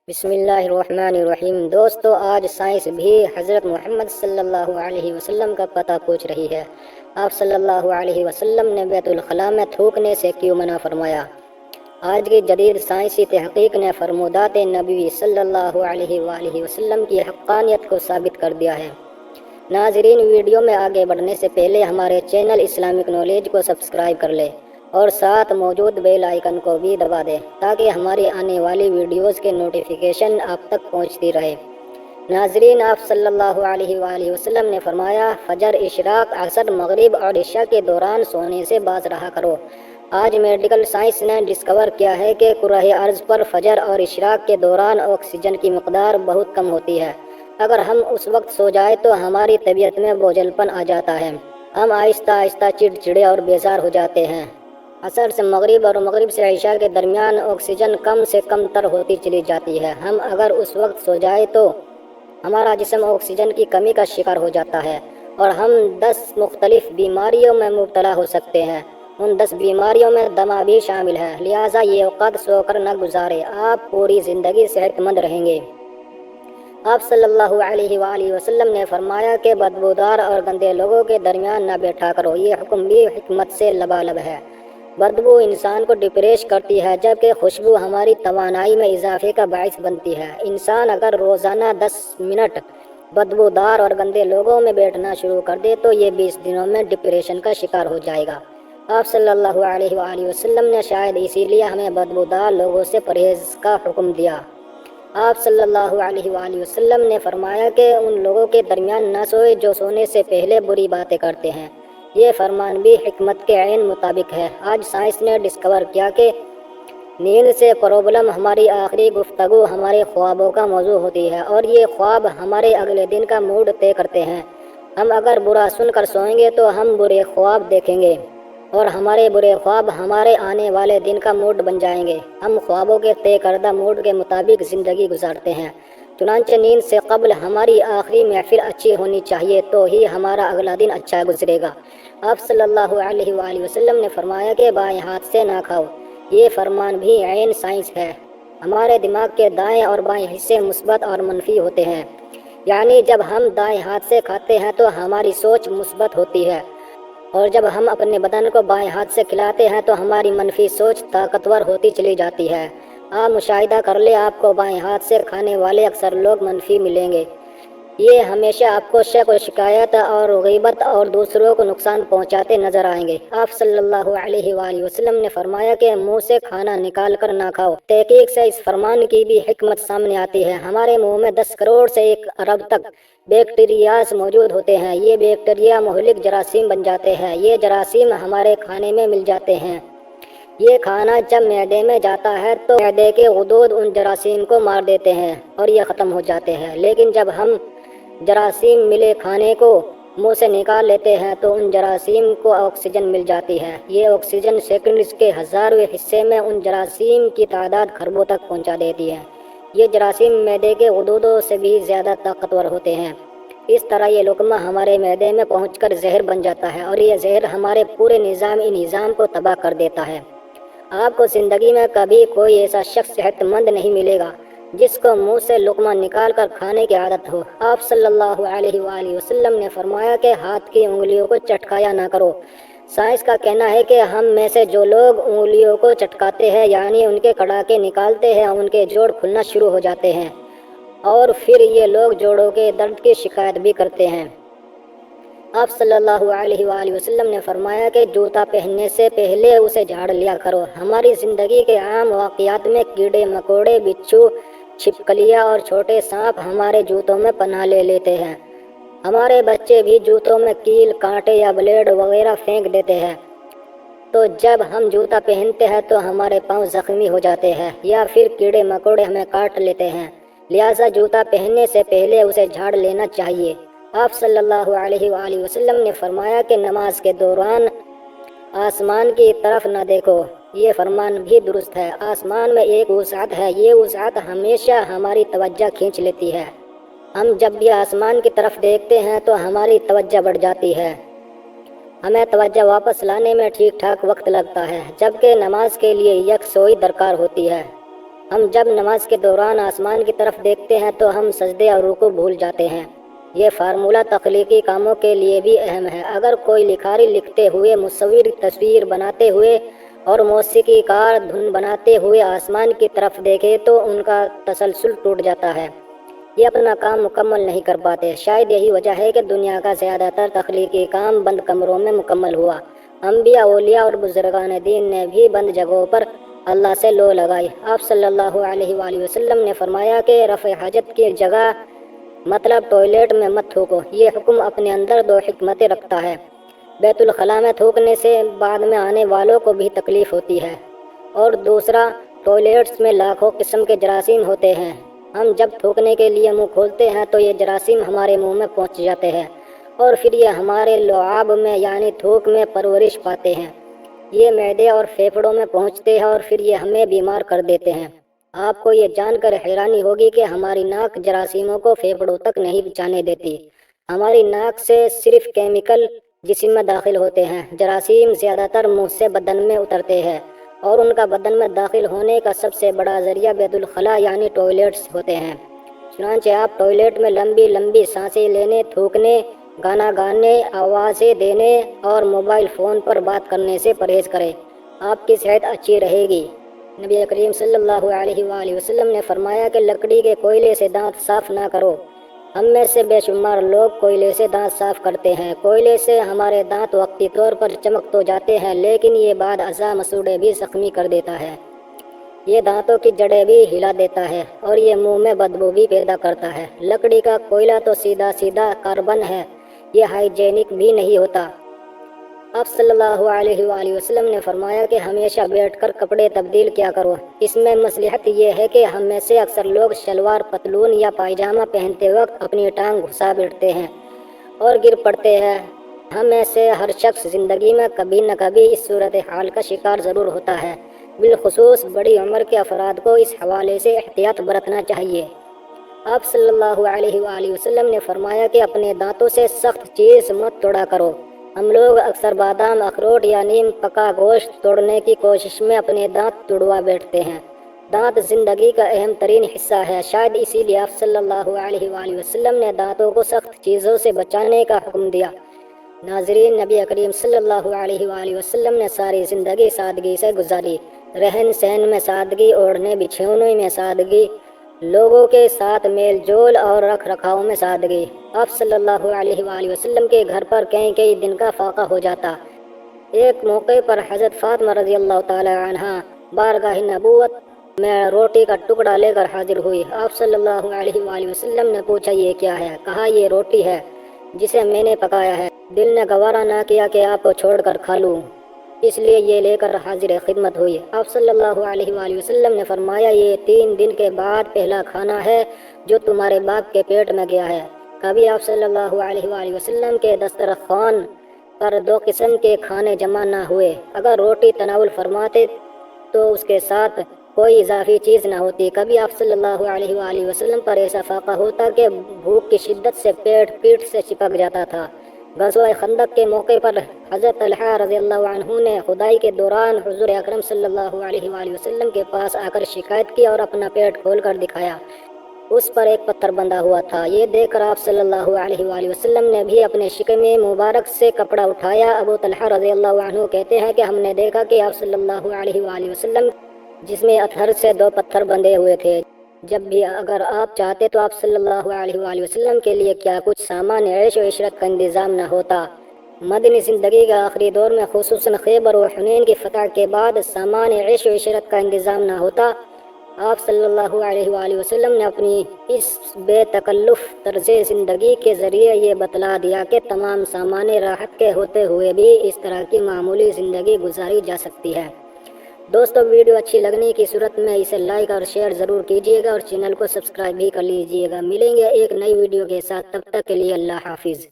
بسم اللہ الرحمن الرحیم۔ دوستو، آج سائنس بھی حضرت محمد صلی اللہ علیہ وسلم کا پتہ پوچھ رہی ہے۔ آپ صلی اللہ علیہ وسلم نے بیت الخلاء میں تھوکنے سے کیوں منع فرمایا؟ آج کی جدید سائنسی تحقیق نے فرمودات نبی صلی اللہ علیہ وآلہ وسلم کی حقانیت کو ثابت کر دیا ہے۔ ناظرین، ویڈیو میں آگے بڑھنے سے پہلے ہمارے چینل اسلامک نالج کو سبسکرائب کر لیں اور ساتھ موجود بیل آئیکن کو بھی دبا دیں تاکہ ہماری آنے والی ویڈیوز کے نوٹیفیکیشن آپ تک پہنچتی رہے۔ ناظرین، آپ صلی اللہ علیہ وآلہ وسلم نے فرمایا، فجر، اشراق، عصر، مغرب اور عشاء کے دوران سونے سے باز رہا کرو۔ آج میڈیکل سائنس نے ڈسکور کیا ہے کہ کرہ ارض پر فجر اور اشراق کے دوران آکسیجن کی مقدار بہت کم ہوتی ہے۔ اگر ہم اس وقت سو جائیں تو ہماری طبیعت میں بوجھل پن آ جاتا ہے، ہم آہستہ آہستہ چڑچڑے اور بیزار ہو جاتے ہیں۔ عصر سے مغرب اور مغرب سے عشاء کے درمیان آکسیجن کم سے کم تر ہوتی چلی جاتی ہے۔ ہم اگر اس وقت سو جائیں تو ہمارا جسم آکسیجن کی کمی کا شکار ہو جاتا ہے اور ہم 10 مختلف بیماریوں میں مبتلا ہو سکتے ہیں۔ ان 10 بیماریوں میں دمہ بھی شامل ہے، لہٰذا یہ اوقات سو کر نہ گزارے، آپ پوری زندگی صحت مند رہیں گے۔ آپ صلی اللہ علیہ وآلہ وسلم نے فرمایا کہ بدبودار اور گندے لوگوں کے درمیان نہ بیٹھا کرو۔ یہ حکم بھی حکمت سے لبالب ہے۔ بدبو انسان کو ڈپریش کرتی ہے، جبکہ خوشبو ہماری توانائی میں اضافے کا باعث بنتی ہے۔ انسان اگر روزانہ 10 منٹ بدبودار اور گندے لوگوں میں بیٹھنا شروع کر دے تو یہ 20 دنوں میں ڈپریشن کا شکار ہو جائے گا۔ آپ صلی اللہ علیہ وآلہ وسلم نے شاید اسی لیے ہمیں بدبودار لوگوں سے پرہیز کا حکم دیا۔ آپ صلی اللہ علیہ وآلہ وسلم نے فرمایا کہ ان لوگوں کے درمیان نہ سوئے جو سونے سے پہلے بری باتیں کرتے ہیں۔ یہ فرمان بھی حکمت کے عین مطابق ہے۔ آج سائنس نے ڈسکور کیا کہ نیند سے پرابلم ہماری آخری گفتگو ہمارے خوابوں کا موضوع ہوتی ہے اور یہ خواب ہمارے اگلے دن کا موڈ طے کرتے ہیں۔ ہم اگر برا سن کر سوئیں گے تو ہم برے خواب دیکھیں گے اور ہمارے برے خواب ہمارے آنے والے دن کا موڈ بن جائیں گے۔ ہم خوابوں کے طے کردہ موڈ کے مطابق زندگی گزارتے ہیں، چنانچہ نیند سے قبل ہماری آخری محفل اچھی ہونی چاہیے تو ہی ہمارا اگلا دن اچھا گزرے گا۔ آپ صلی اللہ علیہ وآلہ وسلم نے فرمایا کہ بائیں ہاتھ سے نہ کھاؤ۔ یہ فرمان بھی عین سائنس ہے۔ ہمارے دماغ کے دائیں اور بائیں حصے مثبت اور منفی ہوتے ہیں، یعنی جب ہم دائیں ہاتھ سے کھاتے ہیں تو ہماری سوچ مثبت ہوتی ہے اور جب ہم اپنے بدن کو بائیں ہاتھ سے کھلاتے ہیں تو ہماری منفی سوچ طاقتور ہوتی چلی جاتی ہے۔ آپ مشاہدہ کر لیں، آپ کو بائیں ہاتھ سے کھانے والے اکثر لوگ منفی ملیں گے۔ یہ ہمیشہ آپ کو شک و شکایت اور غیبت اور دوسروں کو نقصان پہنچاتے نظر آئیں گے۔ آپ صلی اللہ علیہ وآلہ وسلم نے فرمایا کہ منہ سے کھانا نکال کر نہ کھاؤ۔ تحقیق سے اس فرمان کی بھی حکمت سامنے آتی ہے۔ ہمارے منہ میں 10 کروڑ سے 1 ارب تک بیکٹیریاز موجود ہوتے ہیں۔ یہ بیکٹیریا مہلک جراثیم بن جاتے ہیں۔ یہ جراثیم ہمارے کھانے میں مل جاتے ہیں۔ یہ کھانا جب معدے میں جاتا ہے تو معدے کے غدود ان جراثیم کو مار دیتے ہیں اور یہ ختم ہو جاتے ہیں، لیکن جب ہم جراثیم ملے کھانے کو منہ سے نکال لیتے ہیں تو ان جراثیم کو آکسیجن مل جاتی ہے۔ یہ آکسیجن سیکنڈز کے 1000ویں حصے میں ان جراثیم کی تعداد خربوں تک پہنچا دیتی ہے۔ یہ جراثیم معدے کے غدودوں سے بھی زیادہ طاقتور ہوتے ہیں۔ اس طرح یہ لقمہ ہمارے معدے میں پہنچ کر زہر بن جاتا ہے اور یہ زہر ہمارے پورے نظام کو تباہ کر دیتا ہے۔ آپ کو زندگی میں کبھی کوئی ایسا شخص صحت مند نہیں ملے گا جس کو منہ سے لقمہ نکال کر کھانے کی عادت ہو۔ آپ صلی اللہ علیہ وآلہ وسلم نے فرمایا کہ ہاتھ کی انگلیوں کو چٹکایا نہ کرو۔ سائنس کا کہنا ہے کہ ہم میں سے جو لوگ انگلیوں کو چٹکاتے ہیں، یعنی ان کے کڑاکے نکالتے ہیں، ان کے جوڑ کھلنا شروع ہو جاتے ہیں اور پھر یہ لوگ جوڑوں کے درد کی شکایت بھی کرتے ہیں۔ آپ صلی اللہ علیہ وآلہ وسلم نے فرمایا کہ جوتا پہننے سے پہلے اسے جھاڑ لیا کرو۔ ہماری زندگی کے عام واقعات میں کیڑے مکوڑے، بچھو، چھپکلیاں اور چھوٹے سانپ ہمارے جوتوں میں پناہ لے لیتے ہیں۔ ہمارے بچے بھی جوتوں میں کیل، کانٹے یا بلیڈ وغیرہ پھینک دیتے ہیں۔ تو جب ہم جوتا پہنتے ہیں تو ہمارے پاؤں زخمی ہو جاتے ہیں یا پھر کیڑے مکوڑے ہمیں کاٹ لیتے ہیں، لہٰذا جوتا پہننے سے پہلے اسے جھاڑ لینا چاہیے۔ آپ صلی اللہ علیہ وآلہ وسلم نے فرمایا کہ نماز کے دوران آسمان کی طرف نہ دیکھو۔ یہ فرمان بھی درست ہے۔ آسمان میں ایک وسعت ہے، یہ وسعت ہمیشہ ہماری توجہ کھینچ لیتی ہے۔ ہم جب بھی آسمان کی طرف دیکھتے ہیں تو ہماری توجہ بڑھ جاتی ہے، ہمیں توجہ واپس لانے میں ٹھیک ٹھاک وقت لگتا ہے، جبکہ نماز کے لیے یکسوئی درکار ہوتی ہے۔ ہم جب نماز کے دوران آسمان کی طرف دیکھتے ہیں تو ہم سجدے اور رکوع بھول جاتے ہیں۔ یہ فارمولہ تخلیقی کاموں کے لیے بھی اہم ہے۔ اگر کوئی لکھاری لکھتے ہوئے، مصور تصویر بناتے ہوئے اور موسیقی کار دھن بناتے ہوئے آسمان کی طرف دیکھے تو ان کا تسلسل ٹوٹ جاتا ہے، یہ اپنا کام مکمل نہیں کر پاتے۔ شاید یہی وجہ ہے کہ دنیا کا زیادہ تر تخلیقی کام بند کمروں میں مکمل ہوا۔ انبیاء، اولیاء اور بزرگان دین نے بھی بند جگہوں پر اللہ سے لو لگائی۔ آپ صلی اللہ علیہ وآلہ وسلم نے فرمایا کہ رفع حاجت کی جگہ مطلب ٹوائلٹ میں مت تھوکو۔ یہ حکم اپنے اندر دو حکمتیں رکھتا ہے۔ بیت الخلاء میں تھوکنے سے بعد میں آنے والوں کو بھی تکلیف ہوتی ہے، اور دوسرا، ٹوائلٹس میں لاکھوں قسم کے جراثیم ہوتے ہیں۔ ہم جب تھوکنے کے لیے منہ کھولتے ہیں تو یہ جراثیم ہمارے منہ میں پہنچ جاتے ہیں اور پھر یہ ہمارے لعاب میں یعنی تھوک میں پرورش پاتے ہیں۔ یہ معدے اور پھیپھڑوں میں پہنچتے ہیں اور پھر یہ ہمیں بیمار کر دیتے ہیں۔ آپ کو یہ جان کر حیرانی ہوگی کہ ہماری ناک جراثیموں کو پھیپھڑوں تک نہیں جانے دیتی۔ ہماری ناک سے صرف کیمیکل جسم میں داخل ہوتے ہیں۔ جراثیم زیادہ تر منہ سے بدن میں اترتے ہیں اور ان کا بدن میں داخل ہونے کا سب سے بڑا ذریعہ بیت الخلاء یعنی ٹوائلٹس ہوتے ہیں۔ چنانچہ آپ ٹوائلٹ میں لمبی لمبی سانسیں لینے، تھوکنے، گانا گانے، آوازیں دینے اور موبائل فون پر بات کرنے سے پرہیز کریں۔ آپ کی صحت اچھی رہے گی۔ نبی کریم صلی اللہ علیہ وآلہ وسلم نے فرمایا کہ لکڑی کے کوئلے سے دانت صاف نہ کرو۔ ہم میں سے بے شمار لوگ کوئلے سے دانت صاف کرتے ہیں۔ کوئلے سے ہمارے دانت وقتی طور پر چمک تو جاتے ہیں، لیکن یہ بعد ازاں مسوڑے بھی زخمی کر دیتا ہے۔ یہ دانتوں کی جڑیں بھی ہلا دیتا ہے اور یہ منہ میں بدبو بھی پیدا کرتا ہے۔ لکڑی کا کوئلہ تو سیدھا سیدھا کاربن ہے، یہ ہائیجینک بھی نہیں ہوتا۔ آپ صلی اللہ علیہ وآلہ وسلم نے فرمایا کہ ہمیشہ بیٹھ کر کپڑے تبدیل کیا کرو۔ اس میں مصلحت یہ ہے کہ ہم میں سے اکثر لوگ شلوار پتلون یا پائجامہ پہنتے وقت اپنی ٹانگ گھسا بیٹھتے ہیں اور گر پڑتے ہیں۔ ہم میں سے ہر شخص زندگی میں کبھی نہ کبھی اس صورتحال کا شکار ضرور ہوتا ہے۔ بالخصوص بڑی عمر کے افراد کو اس حوالے سے احتیاط برتنا چاہیے۔ آپ صلی اللہ علیہ وآلہ وسلم نے فرمایا کہ اپنے دانتوں سے سخت چیز مت توڑا کرو۔ ہم لوگ اکثر بادام، اخروٹ یا نیم پکا گوشت توڑنے کی کوشش میں اپنے دانت توڑوا بیٹھتے ہیں۔ دانت زندگی کا اہم ترین حصہ ہے، شاید اسی لیے آپ صلی اللہ علیہ وآلہ وسلم نے دانتوں کو سخت چیزوں سے بچانے کا حکم دیا۔ ناظرین، نبی کریم صلی اللہ علیہ وآلہ وسلم نے ساری زندگی سادگی سے گزاری۔ رہن سہن میں سادگی، اوڑھنے بچھونے میں سادگی، لوگوں کے ساتھ میل جول اور رکھ رکھاؤ میں سادگی۔ آپ صلی اللہ علیہ وآلہ وسلم کے گھر پر کئی دن کا فاقہ ہو جاتا۔ ایک موقع پر حضرت فاطمہ رضی اللہ تعالی عنہا بارگاہ نبوت میں روٹی کا ٹکڑا لے کر حاضر ہوئی۔ آپ صلی اللہ علیہ وآلہ وسلم نے پوچھا، یہ کیا ہے؟ کہا، یہ روٹی ہے جسے میں نے پکایا ہے۔ دل نے گوارا نہ کیا کہ آپ کو چھوڑ کر کھا لوں، اس لیے یہ لے کر حاضر خدمت ہوئی۔ آپ صلی اللہ علیہ وآلہ وسلم نے فرمایا، یہ 3 دن کے بعد پہلا کھانا ہے جو تمہارے باپ کے پیٹ میں گیا ہے۔ کبھی آپ صلی اللہ علیہ وآلہ وسلم کے دسترخوان پر 2 قسم کے کھانے جمع نہ ہوئے۔ اگر روٹی تناول فرماتے تو اس کے ساتھ کوئی اضافی چیز نہ ہوتی۔ کبھی آپ صلی اللہ علیہ وآلہ وسلم پر ایسا فاقہ ہوتا کہ بھوک کی شدت سے پیٹ سے چپک جاتا تھا۔ غزوہ خندق کے موقع پر حضرت طلحہ رضی اللہ عنہ نے کھدائی کے دوران حضور اکرم صلی اللہ علیہ وآلہ وسلم کے پاس آ کر شکایت کی اور اپنا پیٹ کھول کر دکھایا۔ اس پر ایک پتھر بندھا ہوا تھا۔ یہ دیکھ کر آپ صلی اللہ علیہ وآلہ وسلم نے بھی اپنے شکم مبارک سے کپڑا اٹھایا۔ ابو طلحہ رضی اللہ عنہ کہتے ہیں کہ ہم نے دیکھا کہ آپ صلی اللہ علیہ وآلہ وسلم جس میں اطہر سے 2 پتھر بندھے ہوئے تھے۔ جب بھی اگر آپ چاہتے تو آپ صلی اللہ علیہ وآلہ وسلم کے لیے کیا کچھ سامان عیش و عشرت کا انتظام نہ ہوتا۔ مدنی زندگی کے آخری دور میں خصوصاً خیبر و حنین کی فتح کے بعد سامان عیش و عشرت کا انتظام نہ ہوتا۔ آپ صلی اللہ علیہ وآلہ وسلم نے اپنی اس بے تکلف طرز زندگی کے ذریعے یہ بتلا دیا کہ تمام سامان راحت کے ہوتے ہوئے بھی اس طرح کی معمولی زندگی گزاری جا سکتی ہے۔ دوستو، ویڈیو اچھی لگنے کی صورت میں اسے لائک اور شیئر ضرور کیجیے گا اور چینل کو سبسکرائب بھی کر لیجیے گا۔ ملیں گے ایک نئی ویڈیو کے ساتھ، تب تک کے لیے اللہ حافظ۔